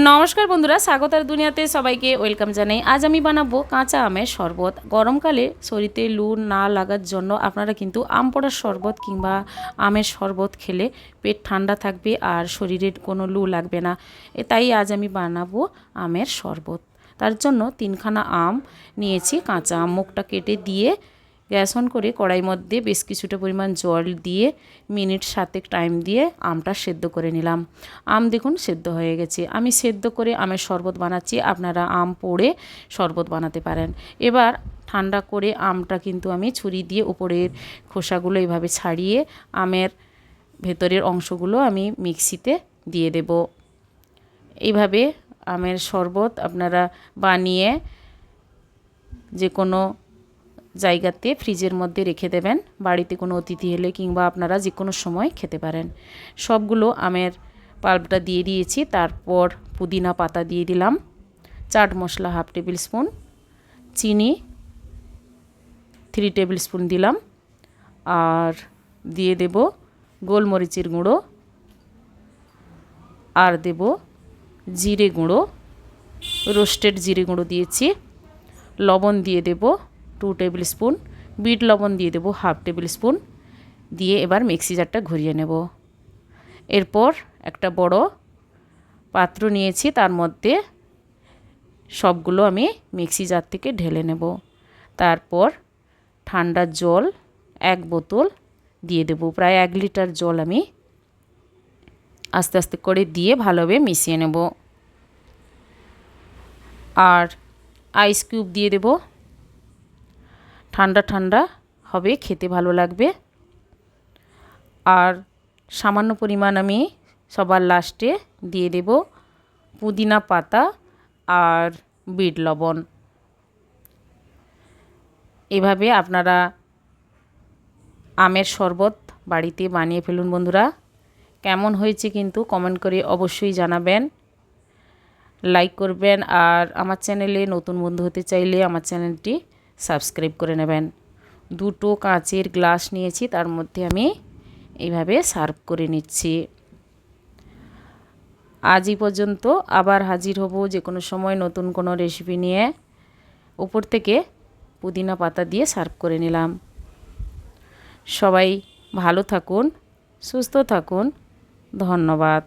নমস্কার বন্ধুরা, স্বাগতার দুনিয়াতে সবাইকে ওয়েলকাম জানাই। আজ আমি বানাবো কাঁচা আমের শরবত। গরমকালে শরীরে লু না লাগার জন্য আপনারা কিন্তু আম পোড়ার শরবত কিংবা আমের শরবত খেলে পেট ঠান্ডা থাকবে আর শরীরের কোনো লু লাগবে না। তাই আজ আমি বানাবো আমের শরবত। তার জন্য 3খানা আম নিয়েছি। কাঁচা আম মুখটা কেটে দিয়ে গ্যাস অন করে কড়াই মধ্যে বেশ কিছুটা পরিমাণ জল দিয়ে মিনিট 7 টাইম দিয়ে আমটা সেদ্ধ করে নিলাম। আম দেখুন সেদ্ধ হয়ে গেছে। আমি সেদ্ধ করে আমের শরবত বানাচ্ছি, আপনারা আম পোড়ে শরবত বানাতে পারেন। এবার ঠান্ডা করে আমটা কিন্তু আমি ছুরি দিয়ে উপরের খোসাগুলো এইভাবে ছাড়িয়ে আমের ভেতরের অংশগুলো আমি মিক্সিতে দিয়ে দেব। এইভাবে আমের শরবত আপনারা বানিয়ে যে কোনো জায়গাতে ফ্রিজের মধ্যে রেখে দেবেন, বাড়িতে কোনো অতিথি এলে কিংবা আপনারা যে কোনো সময় খেতে পারেন। সবগুলো আমের পাল্পটা দিয়ে দিয়েছি। তারপর পুদিনা পাতা দিয়ে দিলাম, চাট মশলা 1/2 টেবিল স্পুন, চিনি 3 টেবিল স্পুন দিলাম, আর দিয়ে দেব গোলমরিচের গুঁড়ো, আর দেব জিরে গুঁড়ো, রোস্টেড জিরে গুঁড়ো দিয়েছি। লবণ দিয়ে দেব 2 টেবিল স্পুন, বিট লবণ দিয়ে দেব 1/2 টেবিল স্পুন, দিয়ে এবার মিক্সি জারটা ঘুরিয়ে নেব। এরপর একটা বড় পাত্র নিয়েছি, তার মধ্যে সবগুলো আমি মিক্সি জার থেকে ঢেলে নেব। তারপর ঠান্ডা জল 1 বোতল দিয়ে দেব। প্রায় 1 লিটার জল আমি আস্তে আস্তে করে দিয়ে ভালোভাবে মিশিয়ে নেব। আর আইস কিউব দিয়ে দেব। ঠান্ডা ঠান্ডা হবে, খেতে ভালো লাগবে। আর সামান্য পরিমাণ আমি সবার লাস্টে দিয়ে দেব পুদিনা পাতা আর বিট লবণ। এভাবে আপনারা আমের শরবত বাড়িতে বানিয়ে ফেলুন বন্ধুরা। কেমন হয়েছে কিন্তু কমেন্ট করে অবশ্যই জানাবেন, লাইক করবেন, আর আমার চ্যানেলে নতুন বন্ধু হতে চাইলে আমার চ্যানেলটি সাবস্ক্রাইব করে নেবেন। 2টো কাঁচের গ্লাস নিয়েছি, তার মধ্যে আমি এইভাবে সার্ভ করে নিচ্ছি। আজই পর্যন্ত, আবার হাজির হব যে কোনো সময় নতুন কোনো রেসিপি নিয়ে। উপর থেকে পুদিনা পাতা দিয়ে সার্ভ করে নিলাম। সবাই ভালো থাকুন, সুস্থ থাকুন, ধন্যবাদ।